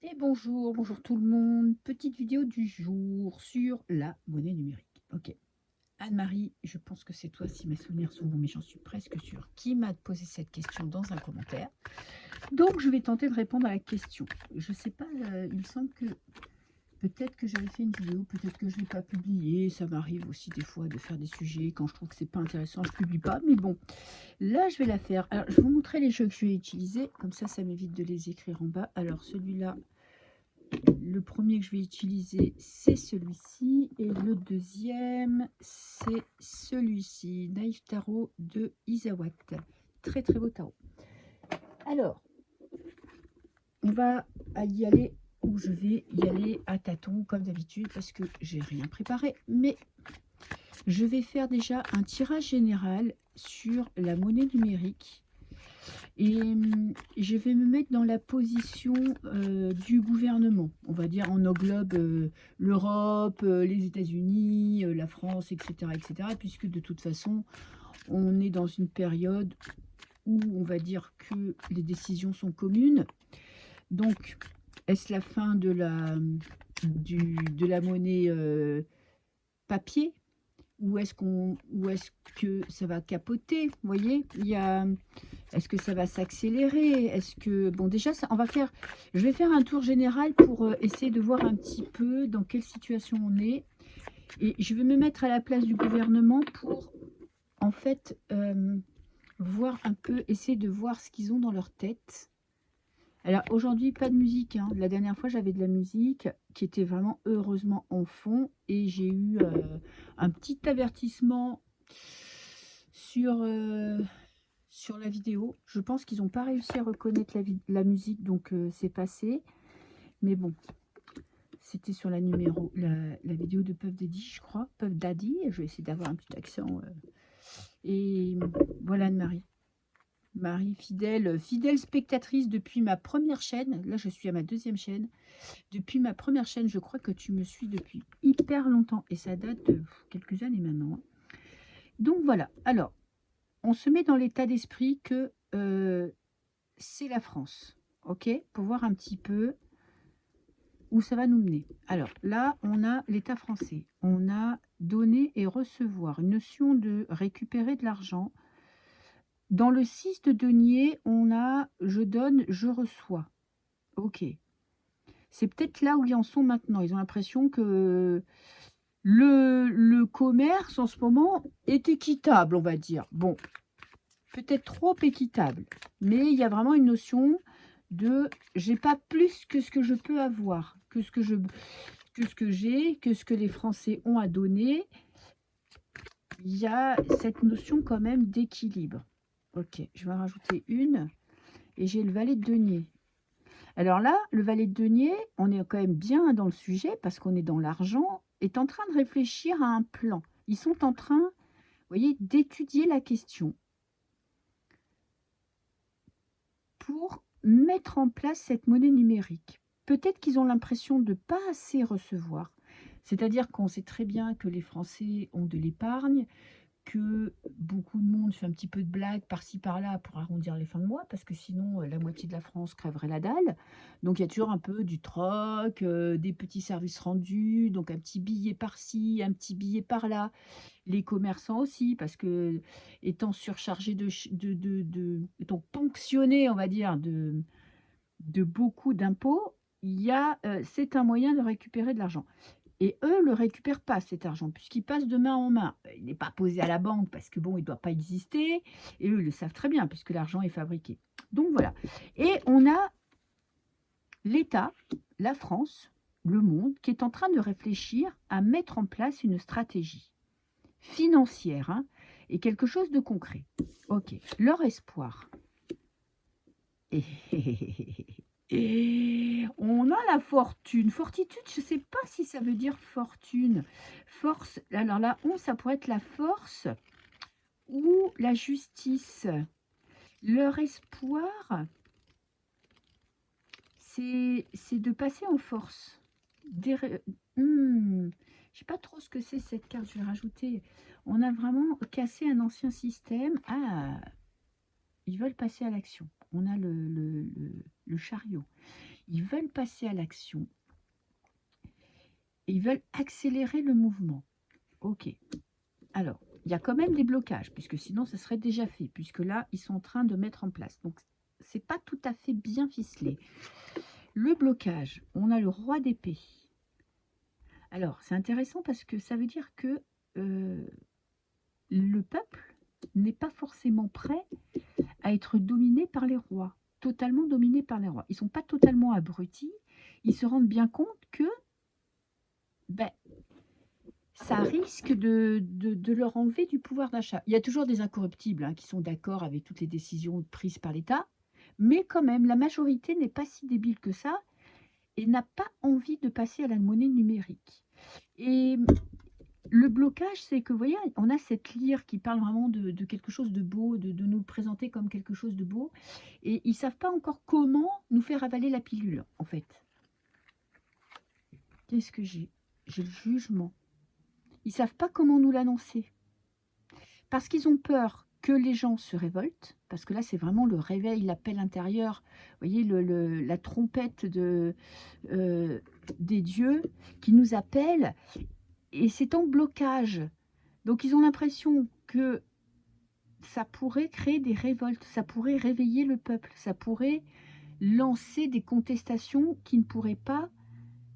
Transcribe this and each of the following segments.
Et bonjour, bonjour tout le monde. Petite vidéo du jour sur la monnaie numérique. Ok. Anne-Marie, je pense que c'est toi si mes souvenirs sont bons, mais j'en suis presque sûre, qui m'a posé cette question dans un commentaire. Donc je vais tenter de répondre à la question. Je sais pas, il me semble que peut-être que j'avais fait une vidéo, peut-être que je ne l'ai pas publiée. Ça m'arrive aussi des fois de faire des sujets. Quand je trouve que c'est pas intéressant, je ne publie pas. Mais bon, là je vais la faire. Alors je vais vous montrer les jeux que je vais utiliser. Comme ça m'évite de les écrire en bas. Alors celui-là. Le premier que je vais utiliser, c'est celui-ci. Et le deuxième, c'est celui-ci. Naïf Tarot de Isawat. Très très beau tarot. Alors, on va y aller, ou je vais y aller à tâtons comme d'habitude parce que j'ai rien préparé. Mais je vais faire déjà un tirage général sur la monnaie numérique. Et je vais me mettre dans la position du gouvernement. On va dire, on englobe l'Europe, les États-Unis, la France, etc., puisque de toute façon, on est dans une période où on va dire que les décisions sont communes. Donc, est-ce la fin de la monnaie papier, ou est-ce que ça va capoter? Vous voyez, est-ce que ça va s'accélérer? Est-ce que bon, déjà ça, je vais faire un tour général pour essayer de voir un petit peu dans quelle situation on est, et je vais me mettre à la place du gouvernement pour en fait voir un peu, essayer de voir ce qu'ils ont dans leur tête. Alors aujourd'hui, pas de musique, hein. La dernière fois, j'avais de la musique qui était vraiment heureusement en fond, et j'ai eu un petit avertissement sur, sur la vidéo. Je pense qu'ils n'ont pas réussi à reconnaître la musique, donc c'est passé. Mais bon, c'était sur la vidéo de Puff Daddy, je crois. Puff Daddy, je vais essayer d'avoir un petit accent. Et voilà Anne-Marie. Marie, fidèle spectatrice depuis ma première chaîne. Là, je suis à ma deuxième chaîne. Depuis ma première chaîne, je crois que tu me suis depuis hyper longtemps. Et ça date de quelques années maintenant. Donc voilà. Alors, on se met dans l'état d'esprit que c'est la France. Ok? Pour voir un petit peu où ça va nous mener. Alors là, on a l'État français. On a donner et recevoir. Une notion de récupérer de l'argent. Dans le 6 de denier, on a je donne, je reçois. Ok. C'est peut-être là où ils en sont maintenant. Ils ont l'impression que le commerce en ce moment est équitable, on va dire. Bon, peut-être trop équitable. Mais il y a vraiment une notion de j'ai pas plus que ce que je peux avoir, que ce que j'ai, que ce que les Français ont à donner. Il y a cette notion quand même d'équilibre. Ok, je vais en rajouter une. Et j'ai le valet de denier. Alors là, le valet de denier, on est quand même bien dans le sujet parce qu'on est dans l'argent, est en train de réfléchir à un plan. Ils sont en train, vous voyez, d'étudier la question pour mettre en place cette monnaie numérique. Peut-être qu'ils ont l'impression de ne pas assez recevoir. C'est-à-dire qu'on sait très bien que les Français ont de l'épargne, que beaucoup de monde fait un petit peu de blagues par-ci par-là pour arrondir les fins de mois, parce que sinon la moitié de la France crèverait la dalle. Donc il y a toujours un peu du troc, des petits services rendus, donc un petit billet par-ci, un petit billet par-là. Les commerçants aussi, parce que étant surchargés étant ponctionnés, on va dire, de beaucoup d'impôts, c'est un moyen de récupérer de l'argent. Et eux ne le récupèrent pas, cet argent, puisqu'il passe de main en main. Il n'est pas posé à la banque parce que bon, il ne doit pas exister. Et eux, ils le savent très bien, puisque l'argent est fabriqué. Donc voilà. Et on a l'État, la France, le monde, qui est en train de réfléchir à mettre en place une stratégie financière, hein, et quelque chose de concret. Ok, leur espoir. Et on a la fortune. Fortitude, je ne sais pas si ça veut dire fortune. Force, alors là, ça pourrait être la force ou la justice. Leur espoir, c'est de passer en force. Je ne sais pas trop ce que c'est cette carte, je vais rajouter. On a vraiment cassé un ancien système. Ah, ils veulent passer à l'action. On a le chariot. Ils veulent passer à l'action. Ils veulent accélérer le mouvement. Ok. Alors, il y a quand même des blocages, puisque sinon, ça serait déjà fait, puisque là, ils sont en train de mettre en place. Donc, c'est pas tout à fait bien ficelé. Le blocage, on a le roi d'épée. Alors, c'est intéressant parce que ça veut dire que le peuple n'est pas forcément prêt à être dominé par les rois, totalement dominé par les rois. Ils ne sont pas totalement abrutis, ils se rendent bien compte que ben, ça risque de leur enlever du pouvoir d'achat. Il y a toujours des incorruptibles hein, qui sont d'accord avec toutes les décisions prises par l'État, mais quand même, la majorité n'est pas si débile que ça et n'a pas envie de passer à la monnaie numérique. Et le blocage, c'est que, vous voyez, on a cette lyre qui parle vraiment de quelque chose de beau, de nous présenter comme quelque chose de beau, et ils ne savent pas encore comment nous faire avaler la pilule, en fait. Qu'est-ce que j'ai? J'ai le jugement. Ils ne savent pas comment nous l'annoncer. Parce qu'ils ont peur que les gens se révoltent, parce que là, c'est vraiment le réveil, l'appel intérieur, vous voyez, la trompette des dieux qui nous appelle, et c'est en blocage. Donc, ils ont l'impression que ça pourrait créer des révoltes, ça pourrait réveiller le peuple, ça pourrait lancer des contestations qui ne pourraient pas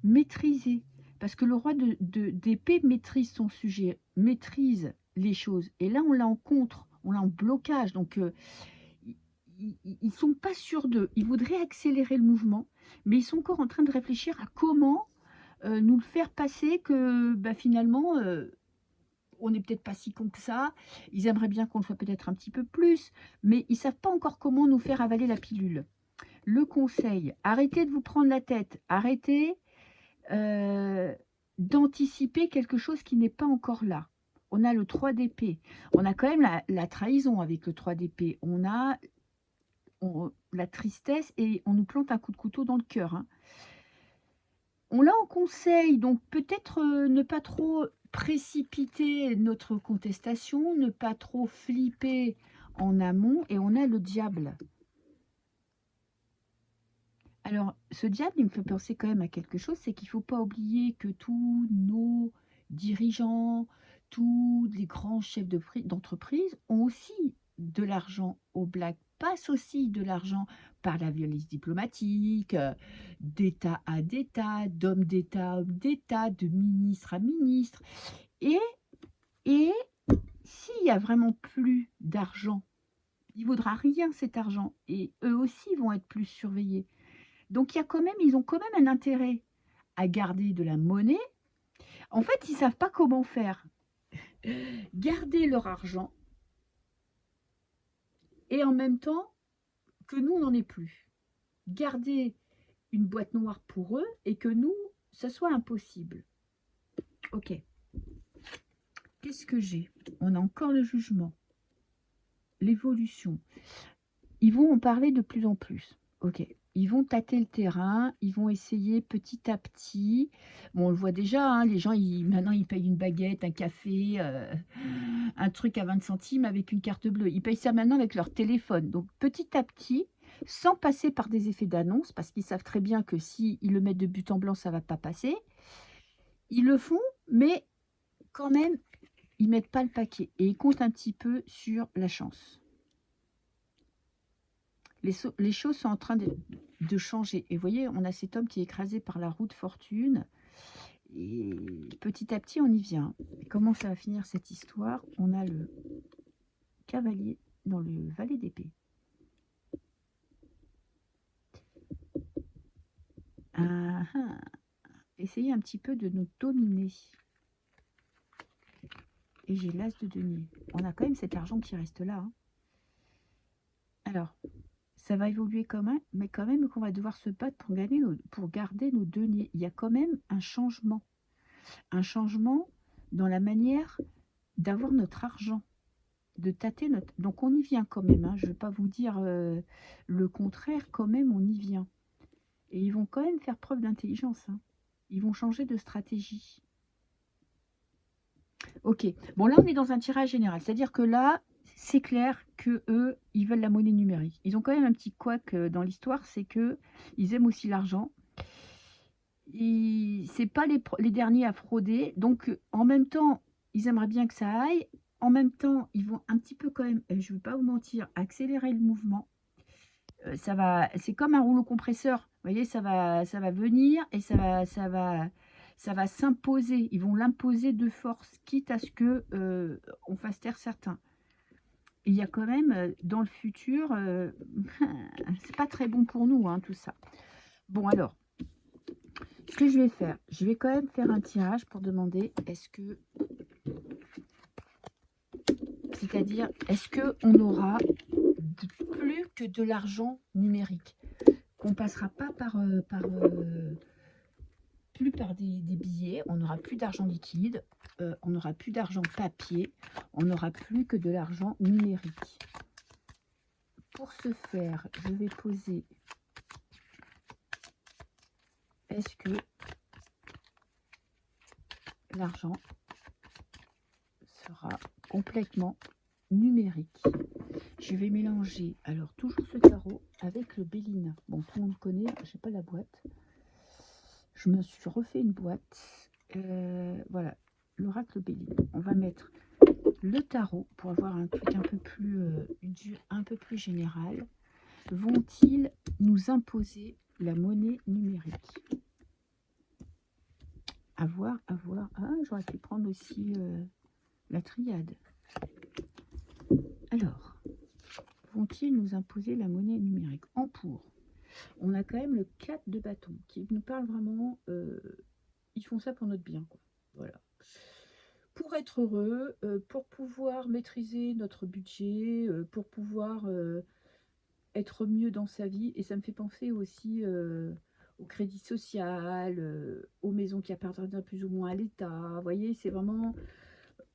maîtriser. Parce que le roi d'épée maîtrise son sujet, maîtrise les choses. Et là, on l'a en contre, on l'a en blocage. Donc, ils ne sont pas sûrs d'eux. Ils voudraient accélérer le mouvement, mais ils sont encore en train de réfléchir à comment nous le faire passer que bah, finalement, on n'est peut-être pas si con que ça. Ils aimeraient bien qu'on le soit peut-être un petit peu plus, mais ils ne savent pas encore comment nous faire avaler la pilule. Le conseil, arrêtez de vous prendre la tête, arrêtez d'anticiper quelque chose qui n'est pas encore là. On a le 3 d'épée. On a quand même la trahison avec le 3 d'épée. On a la tristesse et on nous plante un coup de couteau dans le cœur. Hein. On l'a en conseil, donc peut-être ne pas trop précipiter notre contestation, ne pas trop flipper en amont. Et on a le diable. Alors, ce diable, il me fait penser quand même à quelque chose, c'est qu'il ne faut pas oublier que tous nos dirigeants, tous les grands chefs d'entreprise ont aussi de l'argent au black, passent aussi de l'argent par la violence diplomatique, d'État à d'État, d'homme d'État à homme d'État, de ministre à ministre. Et s'il n'y a vraiment plus d'argent, il ne vaudra rien cet argent. Et eux aussi vont être plus surveillés. Donc, ils ont quand même un intérêt à garder de la monnaie. En fait, ils ne savent pas comment faire. Garder leur argent et en même temps que nous, on n'en ait plus. Garder une boîte noire pour eux et que nous, ça soit impossible. Ok. Qu'est-ce que j'ai? On a encore le jugement. L'évolution. Ils vont en parler de plus en plus. Ok. Ils vont tâter le terrain, ils vont essayer petit à petit. Bon, on le voit déjà, hein, les gens, maintenant, ils payent une baguette, un café, un truc à 20 centimes avec une carte bleue. Ils payent ça maintenant avec leur téléphone. Donc, petit à petit, sans passer par des effets d'annonce, parce qu'ils savent très bien que s'ils le mettent de but en blanc, ça ne va pas passer. Ils le font, mais quand même, ils ne mettent pas le paquet. Et ils comptent un petit peu sur la chance. Les choses sont en train de changer. Et vous voyez, on a cet homme qui est écrasé par la roue de fortune. Et petit à petit, on y vient. Et comment ça va finir cette histoire? On a le cavalier dans le valet d'épée. Essayez un petit peu de nous dominer. Et j'ai l'as de denier. On a quand même cet argent qui reste là. Hein. Alors, ça va évoluer quand même, mais quand même qu'on va devoir se battre pour garder nos deniers. Il y a quand même un changement dans la manière d'avoir notre argent, de tâter notre... Donc on y vient quand même, hein. Je ne vais pas vous dire le contraire, quand même on y vient. Et ils vont quand même faire preuve d'intelligence. Hein. Ils vont changer de stratégie. Ok, bon là on est dans un tirage général, c'est-à-dire que là, c'est clair que eux, ils veulent la monnaie numérique. Ils ont quand même un petit couac dans l'histoire, c'est que ils aiment aussi l'argent. C'est pas les derniers à frauder, donc en même temps, ils aimeraient bien que ça aille. En même temps, ils vont un petit peu quand même, je ne vais pas vous mentir, accélérer le mouvement. Ça va, c'est comme un rouleau compresseur. Vous voyez, ça va venir et ça va s'imposer. Ils vont l'imposer de force, quitte à ce que on fasse taire certains. Il y a quand même dans le futur, c'est pas très bon pour nous, hein, tout ça. Bon, alors, ce que je vais faire, je vais quand même faire un tirage pour demander est-ce que, c'est-à-dire, est-ce qu'on aura plus que de l'argent numérique, qu'on passera pas plus par des billets, on n'aura plus d'argent liquide, on n'aura plus d'argent papier, on n'aura plus que de l'argent numérique. Pour ce faire, je vais poser est-ce que l'argent sera complètement numérique. Je vais mélanger alors toujours ce tarot avec le Béline. Bon, tout le monde connaît, je n'ai pas la boîte. Je me suis refait une boîte. Voilà, l'oracle Béline. On va mettre le tarot pour avoir un truc un peu plus général. Vont-ils nous imposer la monnaie numérique? À voir, à voir. Ah, j'aurais pu prendre aussi la triade. Alors, vont-ils nous imposer la monnaie numérique? En pour, on a quand même le 4 de bâton qui nous parle vraiment, ils font ça pour notre bien, quoi. Voilà. Pour être heureux, pour pouvoir maîtriser notre budget, pour pouvoir être mieux dans sa vie. Et ça me fait penser aussi au crédit social, aux maisons qui appartiennent plus ou moins à l'État. Vous voyez, c'est vraiment...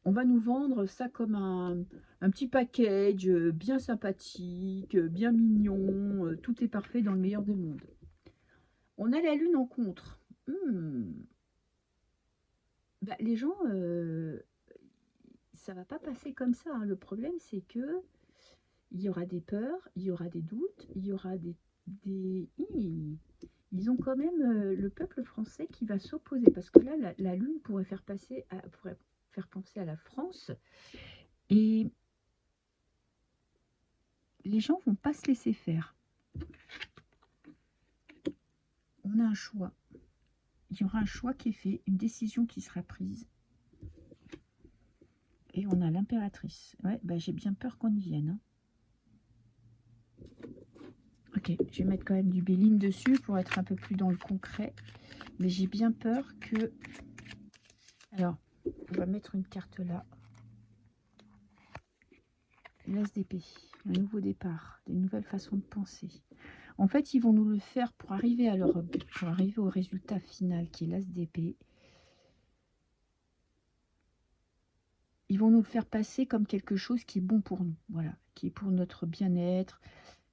On va nous vendre ça comme un petit package bien sympathique, bien mignon, tout est parfait dans le meilleur des mondes. On a la lune en contre. Bah, les gens, ça va pas passer comme ça, hein. Le problème, c'est que il y aura des peurs, il y aura des doutes, il y aura Ils ont quand même le peuple français qui va s'opposer, parce que là, la lune pourrait faire penser à la France, et les gens vont pas se laisser faire. On a un choix. Il y aura un choix qui est fait, une décision qui sera prise. Et on a l'impératrice. Ouais, bah j'ai bien peur qu'on y vienne, hein. Ok, je vais mettre quand même du Béline dessus pour être un peu plus dans le concret. Mais j'ai bien peur que... Alors, on va mettre une carte là. L'as d'épée, un nouveau départ, des nouvelles façons de penser. En fait, ils vont nous le faire pour arriver à leur but, pour arriver au résultat final qui est l'as d'épée. Ils vont nous le faire passer comme quelque chose qui est bon pour nous, voilà, qui est pour notre bien-être.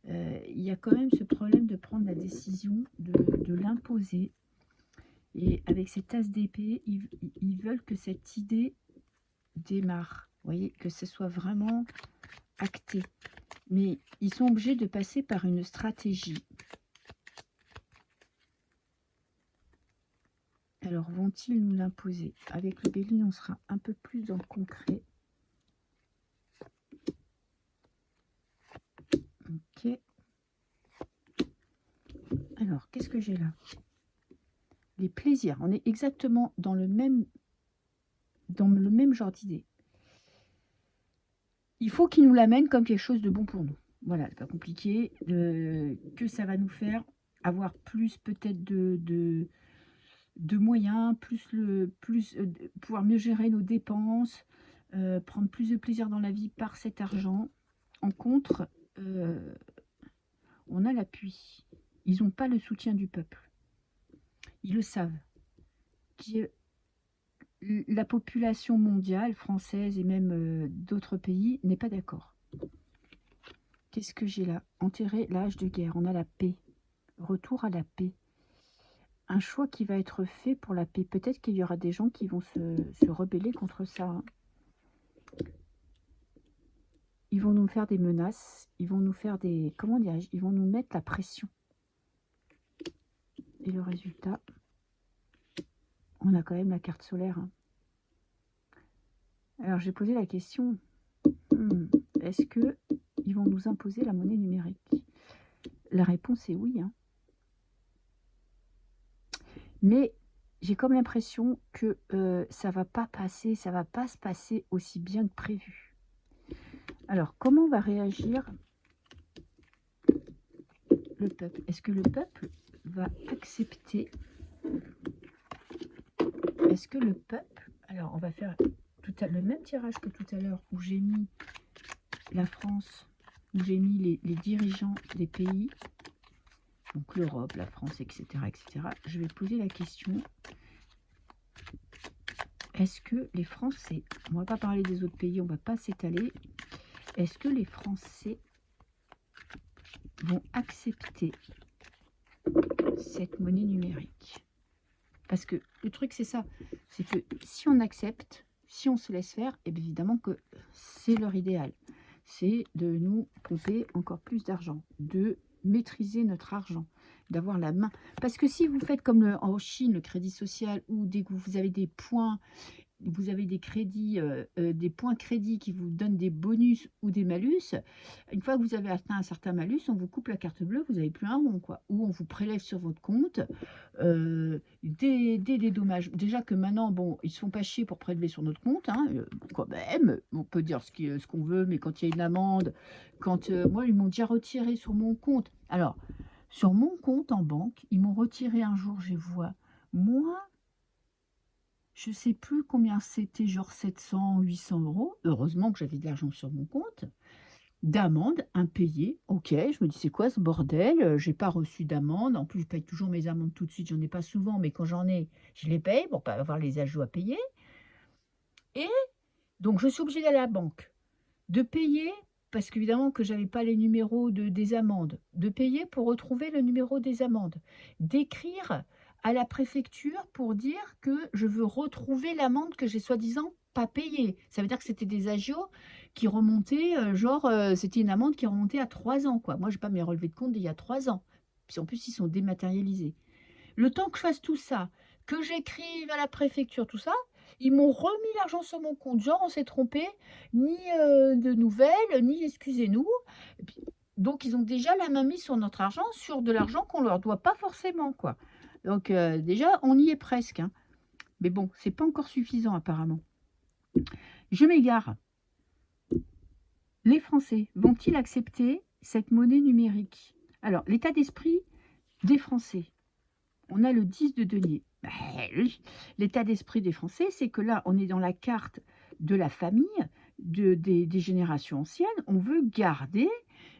Il y a quand même ce problème de prendre la décision, de l'imposer. Et avec cet as d'épée, ils veulent que cette idée démarre. Vous voyez, que ce soit vraiment acté. Mais ils sont obligés de passer par une stratégie. Alors, vont-ils nous l'imposer? Avec le Béline, on sera un peu plus dans le concret. Ok. Alors, qu'est-ce que j'ai là? Les plaisirs. On est exactement dans le même genre d'idée. Il faut qu'ils nous l'amènent comme quelque chose de bon pour nous. Voilà, c'est pas compliqué. Que ça va nous faire avoir plus peut-être de moyens, pouvoir mieux gérer nos dépenses, prendre plus de plaisir dans la vie par cet argent. En contre, on a l'appui. Ils n'ont pas le soutien du peuple. Ils le savent. La population mondiale, française et même d'autres pays, n'est pas d'accord. Qu'est-ce que j'ai là? Enterrer l'âge de guerre. On a la paix. Retour à la paix. Un choix qui va être fait pour la paix. Peut-être qu'il y aura des gens qui vont se rebeller contre ça, hein. ils vont nous faire des menaces, ils vont nous faire des... Comment dirais-je? Ils vont nous mettre la pression. Et le résultat, on a quand même la carte solaire. Hein. Alors, j'ai posé la question, est-ce que ils vont nous imposer la monnaie numérique? La réponse est oui. Hein. Mais j'ai comme l'impression que ça va pas passer, ça va pas se passer aussi bien que prévu. Alors, comment va réagir le peuple? Est-ce que le peuple va accepter? Est-ce que le peuple... Alors, on va faire le même tirage que tout à l'heure, où j'ai mis la France, où j'ai mis les dirigeants des pays, donc l'Europe, la France, etc., etc. Je vais poser la question, est-ce que les Français, on ne va pas parler des autres pays, on ne va pas s'étaler, est-ce que les Français vont accepter cette monnaie numérique? Parce que le truc, c'est ça, c'est que si on accepte, si on se laisse faire, évidemment que c'est leur idéal. C'est de nous pomper encore plus d'argent, de maîtriser notre argent, d'avoir la main. Parce que si vous faites comme en Chine, le crédit social, ou dès que vous avez des points, vous avez des crédits, des points crédits qui vous donnent des bonus ou des malus, une fois que vous avez atteint un certain malus, on vous coupe la carte bleue, vous n'avez plus un rond, quoi. Ou on vous prélève sur votre compte des dommages. Déjà que maintenant, bon, ils se font pas chier pour prélever sur notre compte, hein, quand même, on peut dire ce qu'on veut, mais quand il y a une amende, quand moi, ils m'ont déjà retiré sur mon compte. Alors, sur mon compte en banque, ils m'ont retiré un jour, je vois, moi, je ne sais plus combien c'était, genre 700, 800 euros. Heureusement que j'avais de l'argent sur mon compte. D'amende impayée. Ok, je me dis, c'est quoi ce bordel? J'ai pas reçu d'amende. En plus, je paye toujours mes amendes tout de suite. J'en ai pas souvent, mais quand j'en ai, je les paye pour pas avoir les ajouts à payer. Et donc, je suis obligée d'aller à la banque, de payer, parce qu'évidemment que j'avais pas les numéros des amendes, de payer pour retrouver le numéro des amendes, d'écrire à la préfecture pour dire que je veux retrouver l'amende que j'ai soi-disant pas payée. Ça veut dire que c'était des agios qui remontaient, c'était une amende qui remontait à 3 ans, quoi. Moi, j'ai pas mes relevés de compte d'il y a 3 ans. Puis en plus, ils sont dématérialisés. Le temps que je fasse tout ça, que j'écrive à la préfecture, tout ça, ils m'ont remis l'argent sur mon compte. Genre, on s'est trompé, ni de nouvelles, ni excusez-nous. Donc, ils ont déjà la main mise sur notre argent, sur de l'argent qu'on ne leur doit pas forcément, quoi. Donc, déjà, on y est presque. Hein. Mais bon, c'est pas encore suffisant, apparemment. Je m'égare. Les Français vont-ils accepter cette monnaie numérique? Alors, l'état d'esprit des Français. On a le 10 de denier. Ben, oui. L'état d'esprit des Français, c'est que là, on est dans la carte de la famille, des générations anciennes. On veut garder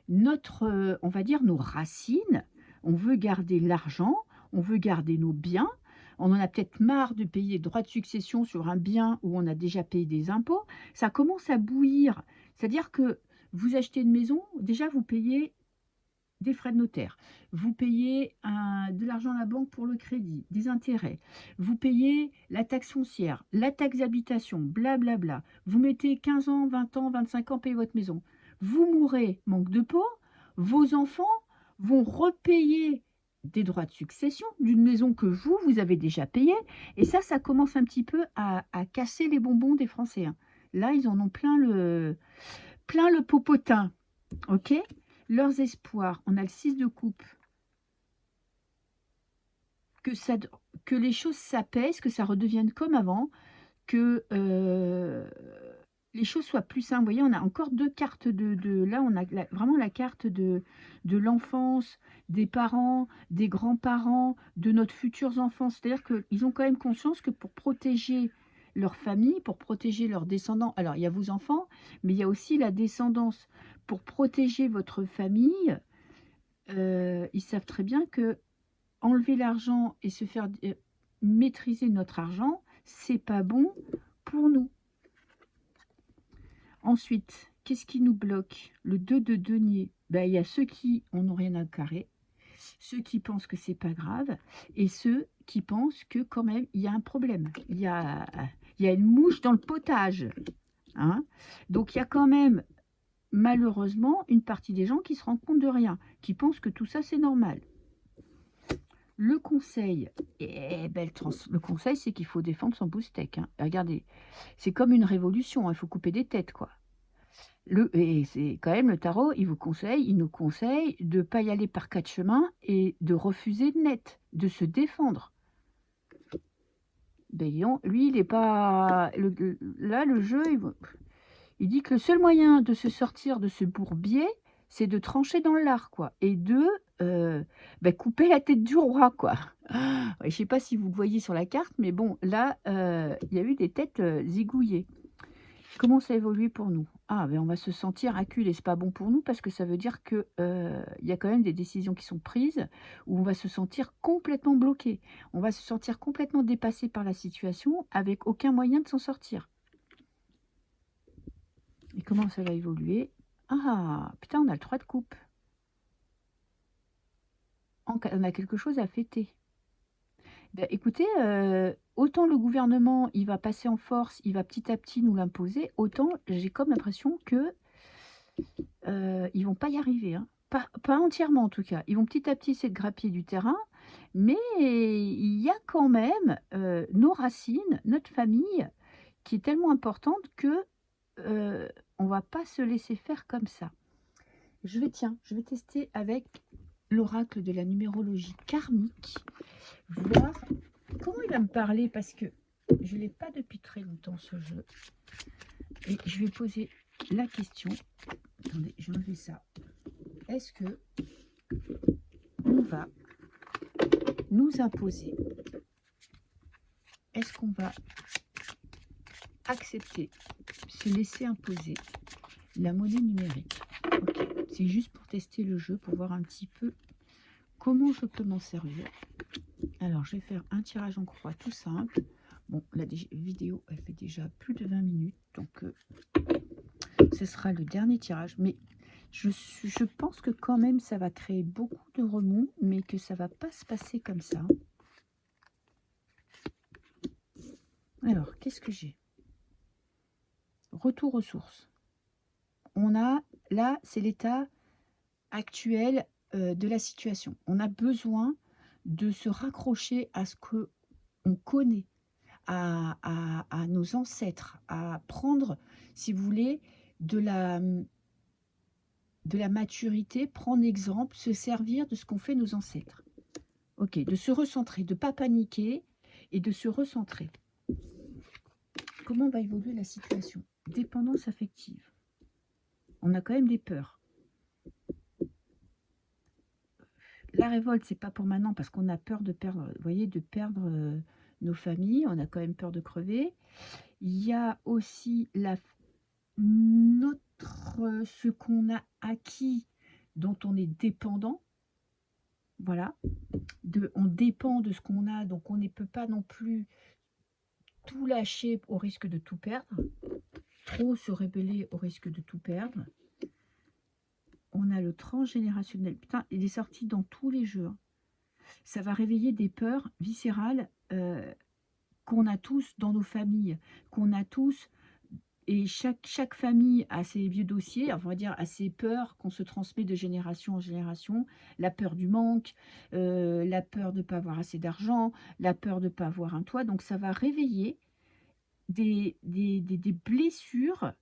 notre, on va dire, nos racines. On veut garder l'argent. On veut garder nos biens. On en a peut-être marre de payer des droits de succession sur un bien où on a déjà payé des impôts. Ça commence à bouillir. C'est-à-dire que vous achetez une maison, déjà vous payez des frais de notaire, vous payez de l'argent à la banque pour le crédit, des intérêts, vous payez la taxe foncière, la taxe d'habitation, blablabla. Vous mettez 15 ans, 20 ans, 25 ans, payer votre maison. Vous mourrez, manque de peau, vos enfants vont repayer des droits de succession d'une maison que vous avez déjà payée. Et ça commence un petit peu à casser les bonbons des Français. Hein. Là, ils en ont plein le popotin. Ok ? Leurs espoirs, on a le 6 de coupe, que les choses s'apaisent, que ça redevienne comme avant, que les choses soient plus simples. Vous voyez, on a encore 2 cartes là, on a vraiment la carte de l'enfance, des parents, des grands-parents, de notre futurs enfants. C'est-à-dire qu'ils ont quand même conscience que pour protéger leur famille, pour protéger leurs descendants, alors il y a vos enfants, mais il y a aussi la descendance. Pour protéger votre famille, ils savent très bien que enlever l'argent et se faire maîtriser notre argent, c'est pas bon pour nous. Ensuite, qu'est-ce qui nous bloque? Le 2 de denier. Ben, il y a ceux qui en ont rien à carrer, ceux qui pensent que c'est pas grave, et ceux qui pensent que quand même, il y a un problème. Il y a une mouche dans le potage. Hein. Donc, il y a quand même malheureusement une partie des gens qui se rendent compte de rien, qui pensent que tout ça c'est normal. Le conseil, le conseil c'est qu'il faut défendre son boustek. Hein. Regardez, c'est comme une révolution, il faut couper des têtes quoi. Et c'est quand même le tarot, il nous conseille de ne pas y aller par 4 chemins et de refuser net, de se défendre. Ben, lui, il n'est pas... là, le jeu, il dit que le seul moyen de se sortir de ce bourbier, c'est de trancher dans l'art, quoi. Et de couper la tête du roi, quoi. Je ne sais pas si vous le voyez sur la carte, mais bon, là, il y a eu des têtes zigouillées. Comment ça évolue pour nous? Ah, ben on va se sentir acculé. C'est pas bon pour nous parce que ça veut dire que y a quand même des décisions qui sont prises où on va se sentir complètement bloqué. On va se sentir complètement dépassé par la situation avec aucun moyen de s'en sortir. Et comment ça va évoluer? Ah, putain, on a le 3 de coupe. On a quelque chose à fêter. Ben, écoutez, autant le gouvernement, il va passer en force, il va petit à petit nous l'imposer, autant j'ai comme l'impression que ils vont pas y arriver. Hein. Pas entièrement en tout cas. Ils vont petit à petit essayer de grappiller du terrain, mais il y a quand même nos racines, notre famille, qui est tellement importante que on va pas se laisser faire comme ça. Je vais tester avec l'oracle de la numérologie karmique, voir comment il va me parler, parce que je ne l'ai pas depuis très longtemps ce jeu. Et je vais poser la question. Attendez, j'ai enlevé ça. Est-ce que on va nous imposer? Est-ce qu'on va accepter, se laisser imposer la monnaie numérique? Ok, c'est juste pour tester le jeu, pour voir un petit peu comment je peux m'en servir. Alors, je vais faire un tirage en croix tout simple. Bon, la vidéo, elle fait déjà plus de 20 minutes, donc ce sera le dernier tirage. Mais je pense que quand même, ça va créer beaucoup de remous, mais que ça va pas se passer comme ça. Alors, qu'est-ce que j'ai? Retour aux sources. On a, là, c'est l'état actuel de la situation. On a besoin de se raccrocher à ce que on connaît, à nos ancêtres, à prendre, si vous voulez, de la maturité, prendre exemple, se servir de ce qu'ont fait nos ancêtres. Ok, de se recentrer, de ne pas paniquer et de se recentrer. Comment va évoluer la situation? Dépendance affective. On a quand même des peurs. La révolte, c'est pas pour maintenant parce qu'on a peur de perdre, vous voyez, de perdre nos familles. On a quand même peur de crever. Il y a aussi ce qu'on a acquis, dont on est dépendant. Voilà. On dépend de ce qu'on a, donc on ne peut pas non plus tout lâcher au risque de tout perdre. Trop se rébeller au risque de tout perdre. On a le transgénérationnel. Putain, il est sorti dans tous les jeux. Hein. Ça va réveiller des peurs viscérales qu'on a tous dans nos familles, qu'on a tous, et chaque famille a ses vieux dossiers, on va dire, a ses peurs qu'on se transmet de génération en génération, la peur du manque, la peur de ne pas avoir assez d'argent, la peur de ne pas avoir un toit, donc ça va réveiller des blessures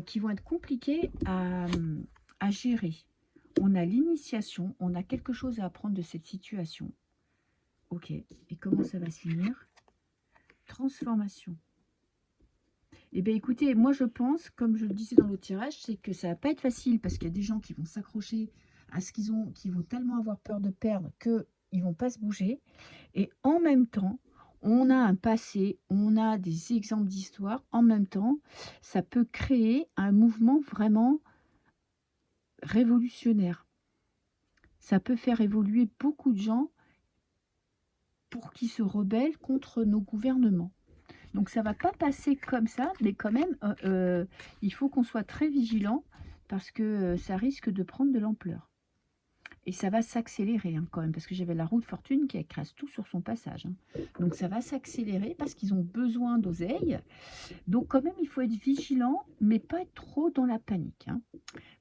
qui vont être compliquées à gérer. On a l'initiation, on a quelque chose à apprendre de cette situation. Ok, et comment ça va se finir? Transformation. Eh bien, écoutez, moi je pense, comme je le disais dans le tirage, c'est que ça va pas être facile parce qu'il y a des gens qui vont s'accrocher à ce qu'ils ont, qui vont tellement avoir peur de perdre qu'ils vont pas se bouger. Et en même temps, on a un passé, on a des exemples d'histoire. En même temps, ça peut créer un mouvement vraiment révolutionnaire. Ça peut faire évoluer beaucoup de gens pour qu'ils se rebellent contre nos gouvernements. Donc ça ne va pas passer comme ça, mais quand même, il faut qu'on soit très vigilant parce que ça risque de prendre de l'ampleur. Et ça va s'accélérer hein, quand même, parce que j'avais la roue de fortune qui écrase tout sur son passage. Hein. Donc ça va s'accélérer parce qu'ils ont besoin d'oseille. Donc quand même, il faut être vigilant, mais pas être trop dans la panique. Hein.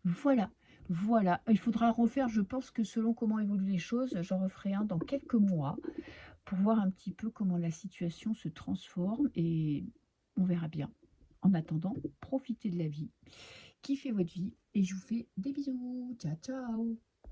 Voilà, voilà. Il faudra refaire, je pense que selon comment évoluent les choses, j'en referai un dans quelques mois pour voir un petit peu comment la situation se transforme et on verra bien. En attendant, profitez de la vie, kiffez votre vie et je vous fais des bisous. Ciao, ciao.